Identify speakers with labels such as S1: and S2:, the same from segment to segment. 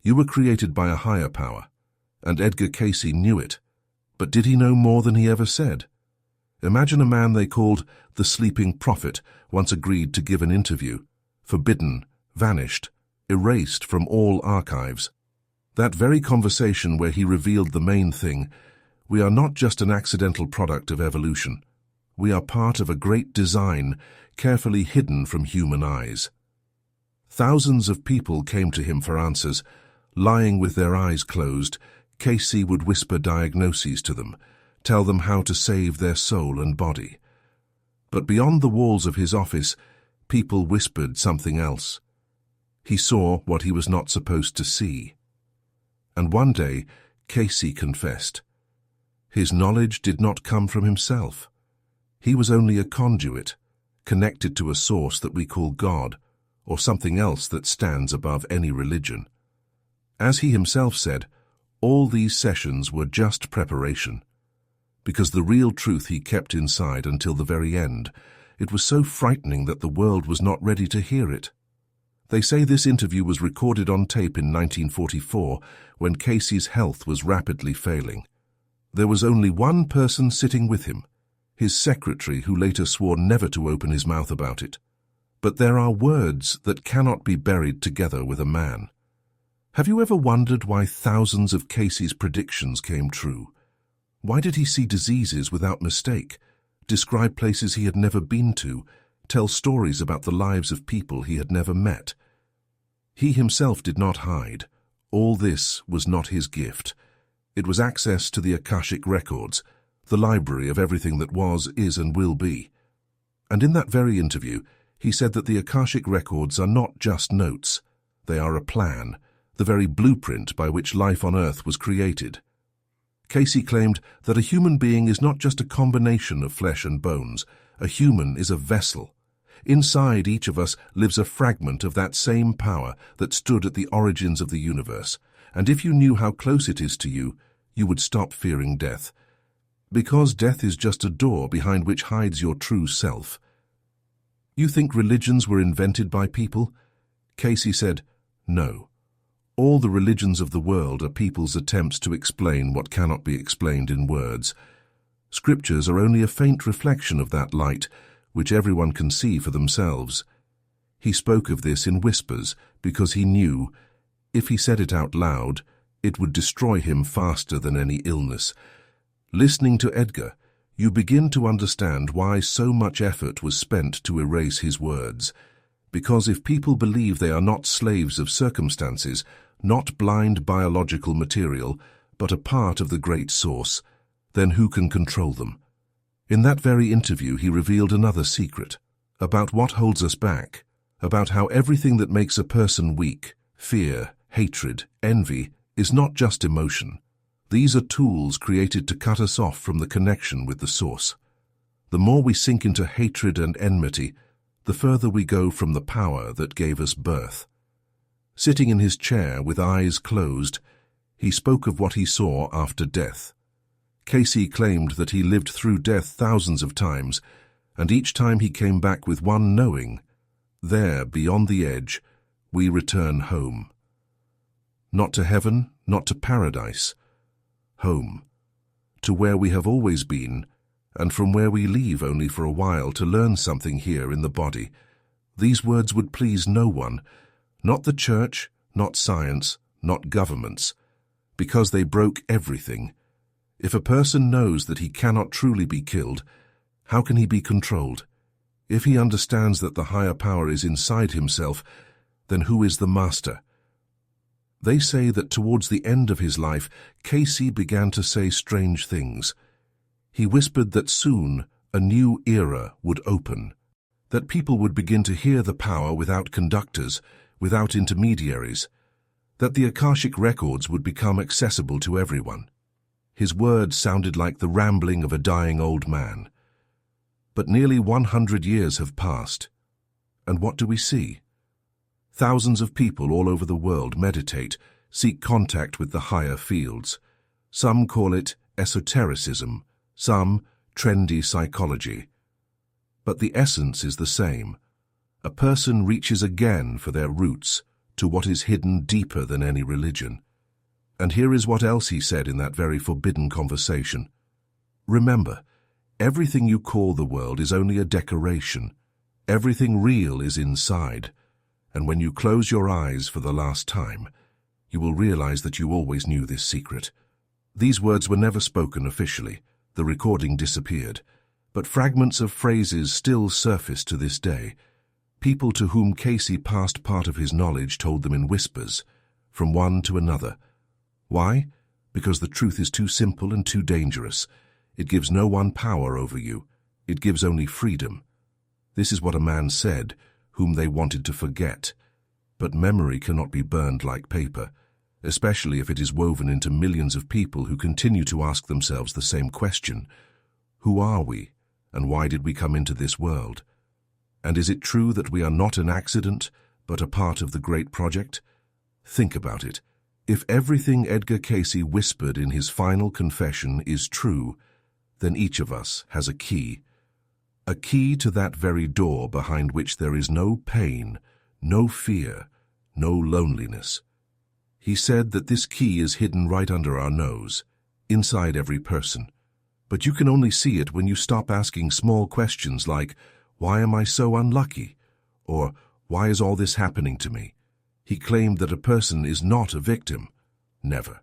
S1: You were created by a higher power, and Edgar Cayce knew it. But did he know more than he ever said? Imagine a man they called the Sleeping Prophet once agreed to give an interview, forbidden, vanished, erased from all archives. That very conversation where he revealed the main thing: we are not just an accidental product of evolution. We are part of a great design, carefully hidden from human eyes. Thousands of people came to him for answers. Lying with their eyes closed, Cayce would whisper diagnoses to them, tell them how to save their soul and body. But beyond the walls of his office, people whispered something else. He saw what he was not supposed to see. And one day, Cayce confessed. His knowledge did not come from himself. He was only a conduit, connected to a source that we call God, or something else that stands above any religion. As he himself said, all these sessions were just preparation, because the real truth he kept inside until the very end. It was so frightening that the world was not ready to hear it. They say this interview was recorded on tape in 1944, when Cayce's health was rapidly failing. There was only one person sitting with him, his secretary, who later swore never to open his mouth about it. But there are words that cannot be buried together with a man. Have you ever wondered why thousands of Cayce's predictions came true? Why did he see diseases without mistake, describe places he had never been to, tell stories about the lives of people he had never met? He himself did not hide. All this was not his gift. It was access to the Akashic records, the library of everything that was, is, and will be. And in that very interview, he said that the Akashic records are not just notes. They are a plan, the very blueprint by which life on Earth was created. Cayce claimed that a human being is not just a combination of flesh and bones. A human is a vessel. Inside each of us lives a fragment of that same power that stood at the origins of the universe. And if you knew how close it is to you, you would stop fearing death. Because death is just a door behind which hides your true self. You think religions were invented by people? Cayce said, no. All the religions of the world are people's attempts to explain what cannot be explained in words. Scriptures are only a faint reflection of that light, which everyone can see for themselves. He spoke of this in whispers because he knew, if he said it out loud, it would destroy him faster than any illness. Listening to Edgar, you begin to understand why so much effort was spent to erase his words. Because if people believe they are not slaves of circumstances, not blind biological material, but a part of the great source, then who can control them? In that very interview, he revealed another secret, about what holds us back, about how everything that makes a person weak, fear, hatred, envy, is not just emotion. These are tools created to cut us off from the connection with the source. The more we sink into hatred and enmity, the further we go from the power that gave us birth. Sitting in his chair with eyes closed, he spoke of what he saw after death. Cayce claimed that he lived through death thousands of times, and each time he came back with one knowing: there, beyond the edge, we return home. Not to heaven, not to paradise. Home. To where we have always been, and from where we leave only for a while to learn something here in the body. These words would please no one, not the church, not science, not governments, because they broke everything. If a person knows that he cannot truly be killed, how can he be controlled? If he understands that the higher power is inside himself, then who is the master? They say that towards the end of his life, Cayce began to say strange things. He whispered that soon a new era would open, that people would begin to hear the power without conductors, without intermediaries, that the Akashic records would become accessible to everyone. His words sounded like the rambling of a dying old man. But nearly 100 years have passed, and what do we see? Thousands of people all over the world meditate, seek contact with the higher fields. Some call it esotericism, some trendy psychology. But the essence is the same. A person reaches again for their roots, to what is hidden deeper than any religion. And here is what else he said in that very forbidden conversation. Remember, everything you call the world is only a decoration. Everything real is inside. And when you close your eyes for the last time, you will realize that you always knew this secret. These words were never spoken officially. The recording disappeared. But fragments of phrases still surface to this day. People to whom Cayce passed part of his knowledge told them in whispers, from one to another. Why? Because the truth is too simple and too dangerous. It gives no one power over you. It gives only freedom. This is what a man said, whom they wanted to forget. But memory cannot be burned like paper, especially if it is woven into millions of people who continue to ask themselves the same question. Who are we, and why did we come into this world? And is it true that we are not an accident, but a part of the great project? Think about it. If everything Edgar Cayce whispered in his final confession is true, then each of us has a key to that very door behind which there is no pain, no fear, no loneliness. He said that this key is hidden right under our nose, inside every person. But you can only see it when you stop asking small questions like, why am I so unlucky? Or, why is all this happening to me? He claimed that a person is not a victim. Never.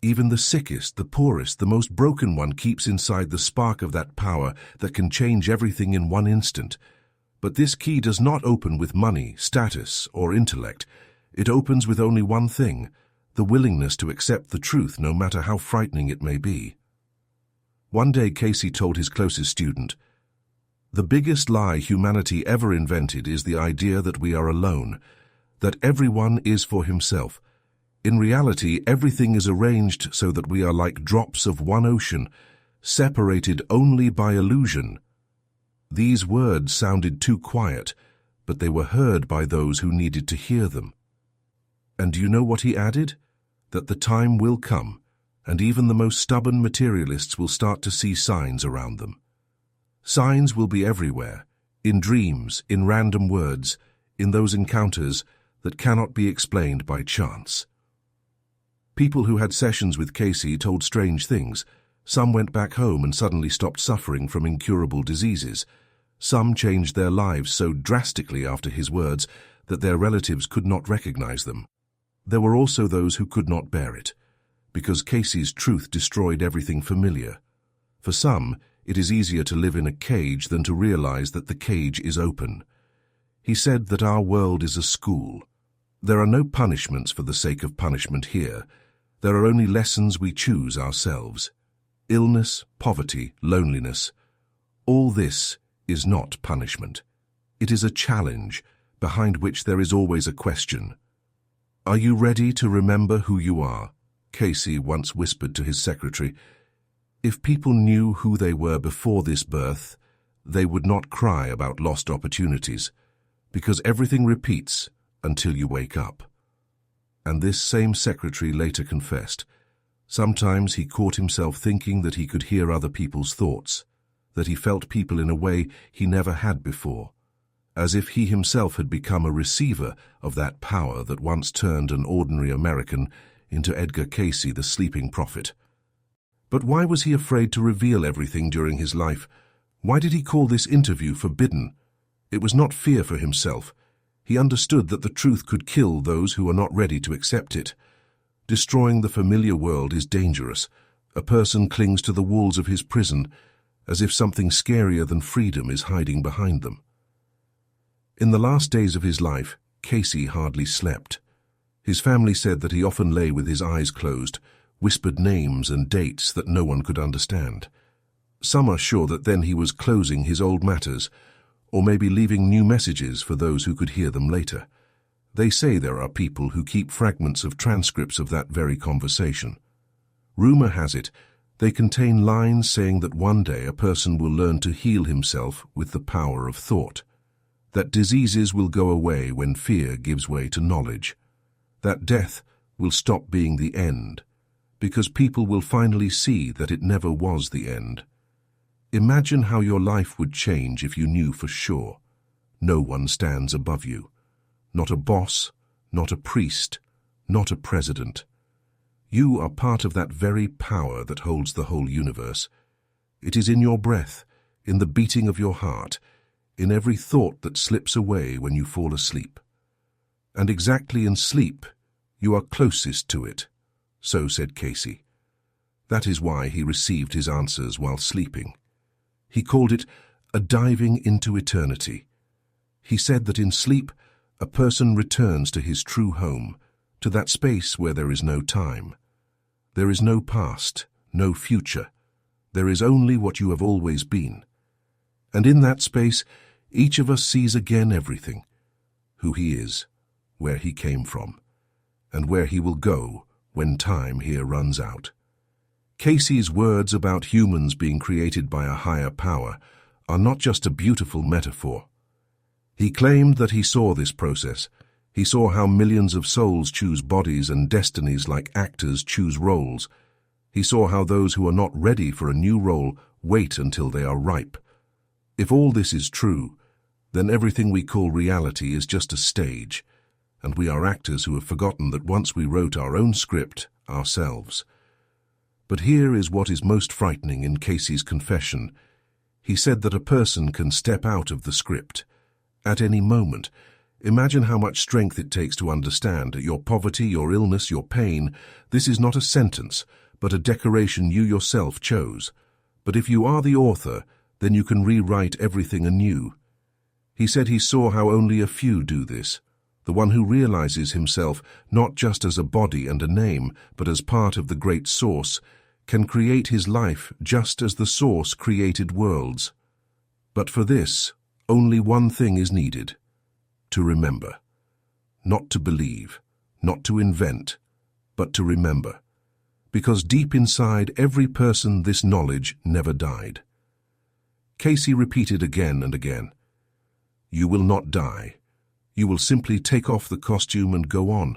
S1: Even the sickest, the poorest, the most broken one keeps inside the spark of that power that can change everything in one instant. But this key does not open with money, status, or intellect. It opens with only one thing, the willingness to accept the truth no matter how frightening it may be. One day Cayce told his closest student, "The biggest lie humanity ever invented is the idea that we are alone, that everyone is for himself. In reality, everything is arranged so that we are like drops of one ocean, separated only by illusion." These words sounded too quiet, but they were heard by those who needed to hear them. And do you know what he added? That the time will come, and even the most stubborn materialists will start to see signs around them. Signs will be everywhere, in dreams, in random words, in those encounters that cannot be explained by chance. People who had sessions with Cayce told strange things. Some went back home and suddenly stopped suffering from incurable diseases. Some changed their lives so drastically after his words that their relatives could not recognize them. There were also those who could not bear it, because Cayce's truth destroyed everything familiar. For some, it is easier to live in a cage than to realize that the cage is open. He said that our world is a school. There are no punishments for the sake of punishment here. There are only lessons we choose ourselves. Illness, poverty, loneliness. All this is not punishment. It is a challenge, behind which there is always a question. Are you ready to remember who you are? Cayce once whispered to his secretary. If people knew who they were before this birth, they would not cry about lost opportunities, because everything repeats until you wake up. And this same secretary later confessed, sometimes he caught himself thinking that he could hear other people's thoughts, that he felt people in a way he never had before, as if he himself had become a receiver of that power that once turned an ordinary American into Edgar Cayce, the sleeping prophet. But why was he afraid to reveal everything during his life? Why did he call this interview forbidden? It was not fear for himself. He understood that the truth could kill those who are not ready to accept it. Destroying the familiar world is dangerous. A person clings to the walls of his prison, as if something scarier than freedom is hiding behind them. In the last days of his life, Cayce hardly slept. His family said that he often lay with his eyes closed, whispered names and dates that no one could understand. Some are sure that then he was closing his old matters, or maybe leaving new messages for those who could hear them later. They say there are people who keep fragments of transcripts of that very conversation. Rumor has it, they contain lines saying that one day a person will learn to heal himself with the power of thought, that diseases will go away when fear gives way to knowledge, that death will stop being the end, because people will finally see that it never was the end. Imagine how your life would change if you knew for sure. No one stands above you. Not a boss, not a priest, not a president. You are part of that very power that holds the whole universe. It is in your breath, in the beating of your heart, in every thought that slips away when you fall asleep. And exactly in sleep, you are closest to it, so said Cayce. That is why he received his answers while sleeping. He called it a diving into eternity. He said that in sleep, a person returns to his true home, to that space where there is no time. There is no past, no future. There is only what you have always been. And in that space, each of us sees again everything, who he is, where he came from, and where he will go when time here runs out. Cayce's words about humans being created by a higher power are not just a beautiful metaphor. He claimed that he saw this process. He saw how millions of souls choose bodies and destinies like actors choose roles. He saw how those who are not ready for a new role wait until they are ripe. If all this is true, then everything we call reality is just a stage, and we are actors who have forgotten that once we wrote our own script ourselves. But here is what is most frightening in Cayce's confession. He said that a person can step out of the script at any moment. Imagine how much strength it takes to understand your poverty, your illness, your pain. This is not a sentence, but a decoration you yourself chose. But if you are the author, then you can rewrite everything anew. He said he saw how only a few do this. The one who realizes himself not just as a body and a name, but as part of the great source, can create his life just as the source created worlds. But for this, only one thing is needed: to remember. Not to believe, not to invent, but to remember. Because deep inside every person this knowledge never died. Cayce repeated again and again, "You will not die. You will simply take off the costume and go on."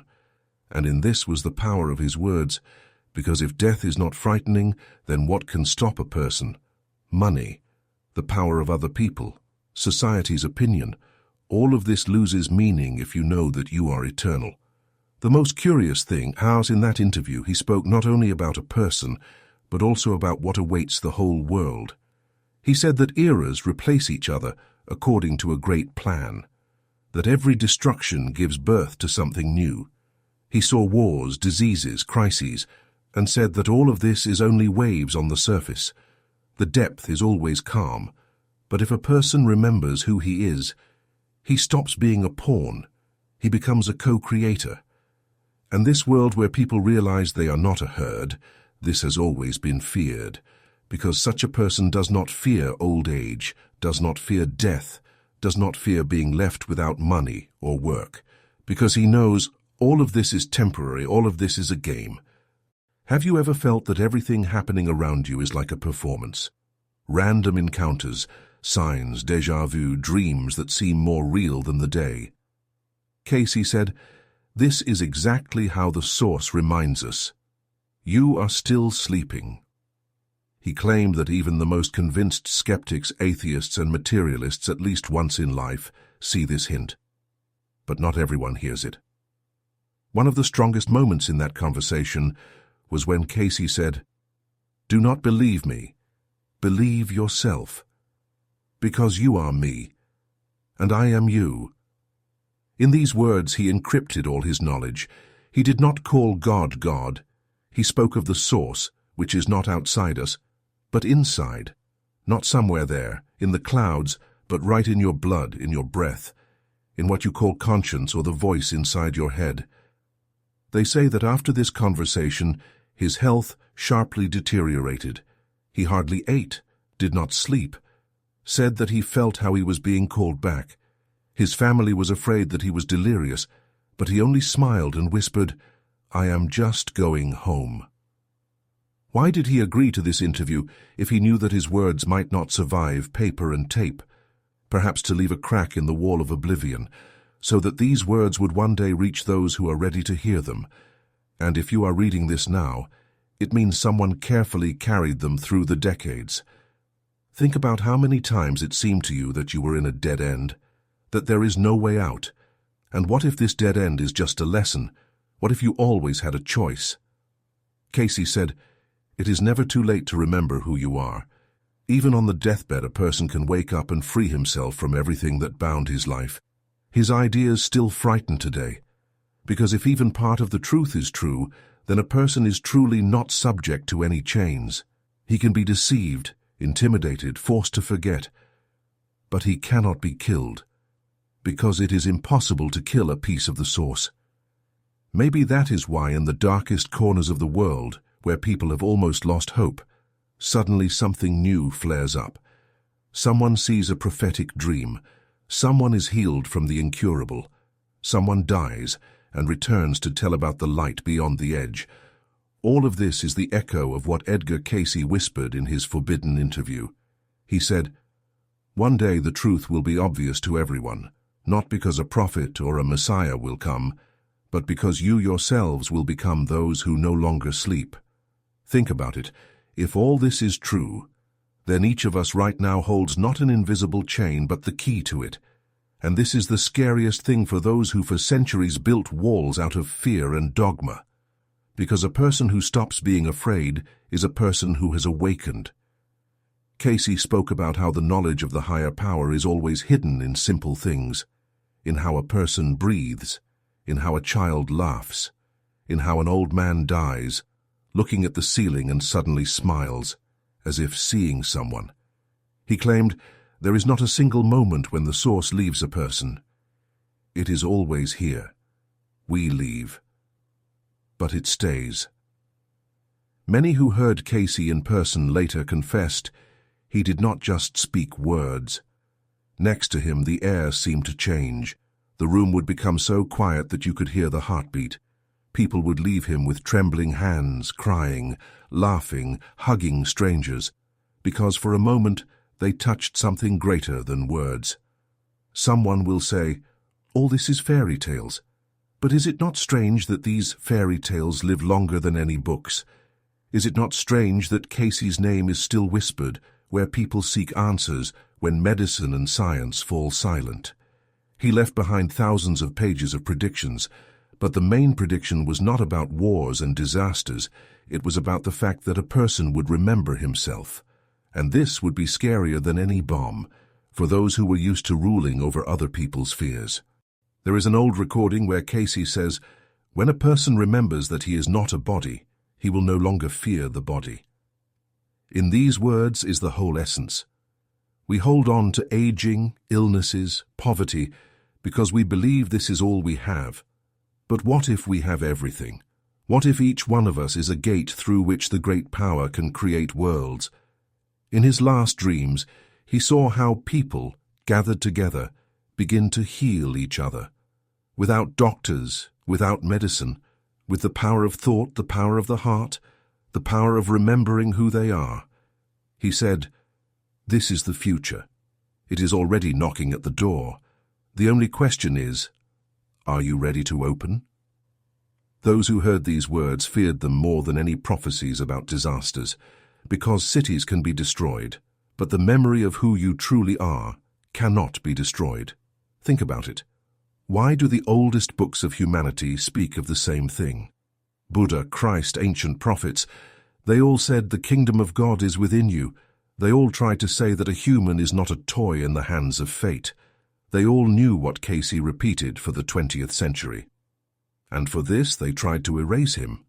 S1: And in this was the power of his words, because if death is not frightening, then what can stop a person? Money, the power of other people, society's opinion. All of this loses meaning if you know that you are eternal. The most curious thing, how in that interview he spoke not only about a person, but also about what awaits the whole world. He said that eras replace each other according to a great plan, that every destruction gives birth to something new. He saw wars, diseases, crises, and said that all of this is only waves on the surface. The depth is always calm, but if a person remembers who he is, he stops being a pawn. He becomes a co-creator. And this world where people realize they are not a herd, this has always been feared, because such a person does not fear old age, does not fear death, does not fear being left without money or work, because he knows all of this is temporary, all of this is a game. Have you ever felt that everything happening around you is like a performance? Random encounters, signs, déjà vu, dreams that seem more real than the day. Cayce said, "This is exactly how the Source reminds us. You are still sleeping." He claimed that even the most convinced skeptics, atheists, and materialists at least once in life see this hint. But not everyone hears it. One of the strongest moments in that conversation was when Cayce said, "Do not believe me. Believe yourself. Because you are me, and I am you." In these words he encrypted all his knowledge. He did not call God God. He spoke of the Source, which is not outside us, but inside. Not somewhere there, in the clouds, but right in your blood, in your breath, in what you call conscience or the voice inside your head. They say that after this conversation, his health sharply deteriorated. He hardly ate, did not sleep, said that he felt how he was being called back. His family was afraid that he was delirious, but he only smiled and whispered, "I am just going home." Why did he agree to this interview if he knew that his words might not survive paper and tape, perhaps to leave a crack in the wall of oblivion, so that these words would one day reach those who are ready to hear them? And if you are reading this now, it means someone carefully carried them through the decades. Think about how many times it seemed to you that you were in a dead end, that there is no way out, And what if this dead end is just a lesson? What if you always had a choice? Cayce said, "It is never too late to remember who you are. Even on the deathbed, a person can wake up and free himself from everything that bound his life. His ideas still frighten today. Because if even part of the truth is true, then a person is truly not subject to any chains. He can be deceived, intimidated, forced to forget. But he cannot be killed, because it is impossible to kill a piece of the source. Maybe that is why in the darkest corners of the world, where people have almost lost hope, suddenly something new flares up. Someone sees a prophetic dream. Someone is healed from the incurable. Someone dies and returns to tell about the light beyond the edge. All of this is the echo of what Edgar Cayce whispered in his forbidden interview. He said, "One day the truth will be obvious to everyone, not because a prophet or a messiah will come, but because you yourselves will become those who no longer sleep." Think about it. If all this is true, then each of us right now holds not an invisible chain but the key to it. And this is the scariest thing for those who for centuries built walls out of fear and dogma. Because a person who stops being afraid is a person who has awakened. Cayce spoke about how the knowledge of the higher power is always hidden in simple things, in how a person breathes, in how a child laughs, in how an old man dies, looking at the ceiling and suddenly smiles, as if seeing someone. He claimed, there is not a single moment when the source leaves a person. It is always here. We leave, but it stays. Many who heard Cayce in person later confessed he did not just speak words. Next to him, the air seemed to change. The room would become so quiet that you could hear the heartbeat. People would leave him with trembling hands, crying, laughing, hugging strangers, because for a moment they touched something greater than words. Someone will say, "All this is fairy tales." But is it not strange that these fairy tales live longer than any books? Is it not strange that Cayce's name is still whispered, where people seek answers when medicine and science fall silent? He left behind thousands of pages of predictions, but the main prediction was not about wars and disasters. It was about the fact that a person would remember himself. And this would be scarier than any bomb, for those who were used to ruling over other people's fears. There is an old recording where Cayce says, "When a person remembers that he is not a body, he will no longer fear the body." In these words is the whole essence. We hold on to aging, illnesses, poverty, because we believe this is all we have. But what if we have everything? What if each one of us is a gate through which the great power can create worlds? In his last dreams, he saw how people, gathered together, begin to heal each other. Without doctors, without medicine, with the power of thought, the power of the heart, the power of remembering who they are. He said, "This is the future. It is already knocking at the door. The only question is, are you ready to open?" Those who heard these words feared them more than any prophecies about disasters, because cities can be destroyed, but the memory of who you truly are cannot be destroyed. Think about it. Why do the oldest books of humanity speak of the same thing? Buddha, Christ, ancient prophets, they all said the kingdom of God is within you. They all tried to say that a human is not a toy in the hands of fate. They all knew what Cayce repeated for the 20th century. And for this they tried to erase him.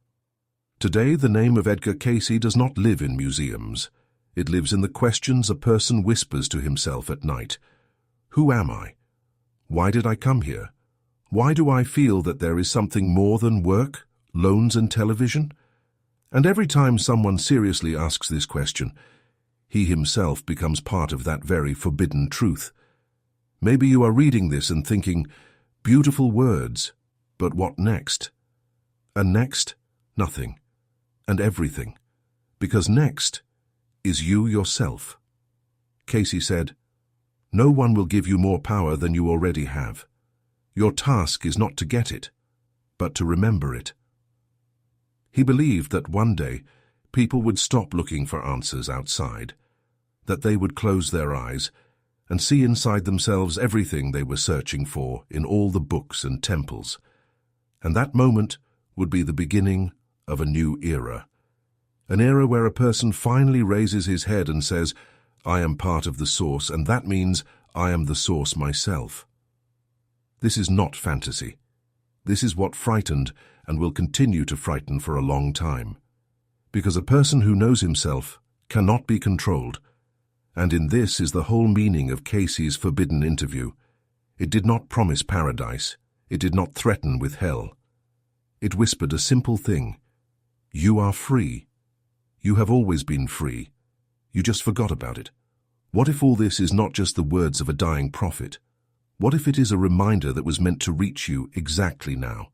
S1: Today the name of Edgar Cayce does not live in museums. It lives in the questions a person whispers to himself at night. Who am I? Why did I come here? Why do I feel that there is something more than work, loans and television? And every time someone seriously asks this question, he himself becomes part of that very forbidden truth. Maybe you are reading this and thinking, beautiful words, but what next? And next, nothing, and everything, because next is you yourself. Cayce said, "No one will give you more power than you already have. Your task is not to get it, but to remember it." He believed that one day people would stop looking for answers outside, that they would close their eyes and see inside themselves everything they were searching for in all the books and temples. And that moment would be the beginning of a new era. An era where a person finally raises his head and says, "I am part of the source, and that means I am the source myself." This is not fantasy. This is what frightened and will continue to frighten for a long time. Because a person who knows himself cannot be controlled. And in this is the whole meaning of Cayce's forbidden interview. It did not promise paradise. It did not threaten with hell. It whispered a simple thing. You are free. You have always been free. You just forgot about it. What if all this is not just the words of a dying prophet? What if it is a reminder that was meant to reach you exactly now?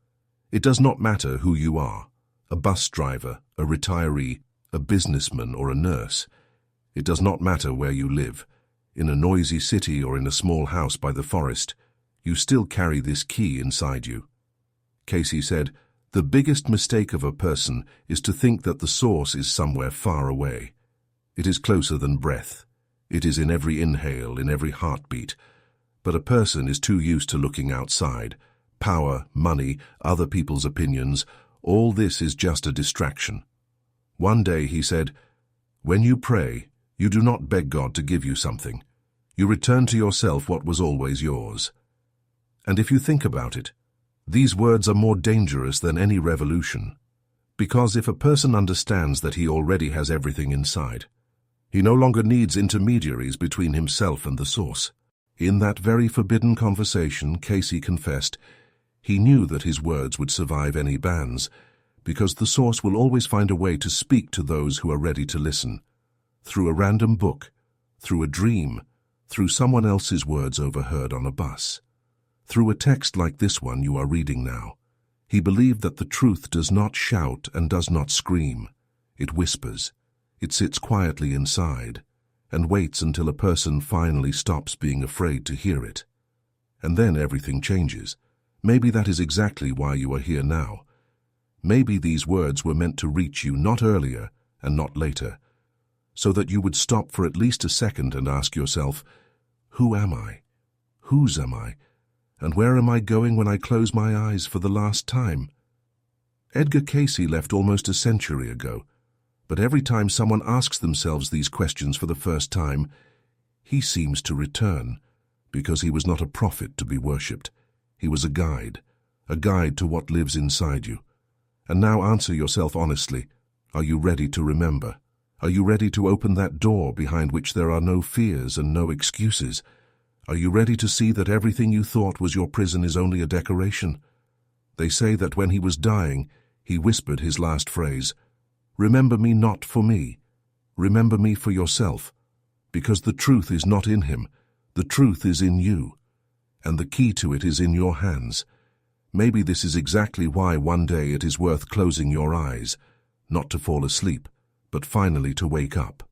S1: It does not matter who you are, a bus driver, a retiree, a businessman or a nurse. It does not matter where you live, in a noisy city or in a small house by the forest, you still carry this key inside you. Cayce said, the biggest mistake of a person is to think that the source is somewhere far away. It is closer than breath. It is in every inhale, in every heartbeat. But a person is too used to looking outside. Power, money, other people's opinions, all this is just a distraction. One day he said, when you pray, you do not beg God to give you something. You return to yourself what was always yours. And if you think about it, these words are more dangerous than any revolution. Because if a person understands that he already has everything inside, he no longer needs intermediaries between himself and the source. In that very forbidden conversation, Cayce confessed, he knew that his words would survive any bans, because the source will always find a way to speak to those who are ready to listen. Through a random book, through a dream, through someone else's words overheard on a bus. Through a text like this one you are reading now. He believed that the truth does not shout and does not scream. It whispers. It sits quietly inside and waits until a person finally stops being afraid to hear it. And then everything changes. Maybe that is exactly why you are here now. Maybe these words were meant to reach you not earlier and not later, so that you would stop for at least a second and ask yourself, who am I? Whose am I? And where am I going when I close my eyes for the last time? Edgar Cayce left almost a century ago, but every time someone asks themselves these questions for the first time, he seems to return, because he was not a prophet to be worshipped. He was a guide to what lives inside you. And now answer yourself honestly, are you ready to remember? Are you ready to open that door behind which there are no fears and no excuses? Are you ready to see that everything you thought was your prison is only a decoration? They say that when he was dying, he whispered his last phrase, remember me not for me, remember me for yourself, because the truth is not in him, the truth is in you, and the key to it is in your hands. Maybe this is exactly why one day it is worth closing your eyes, not to fall asleep, but finally to wake up.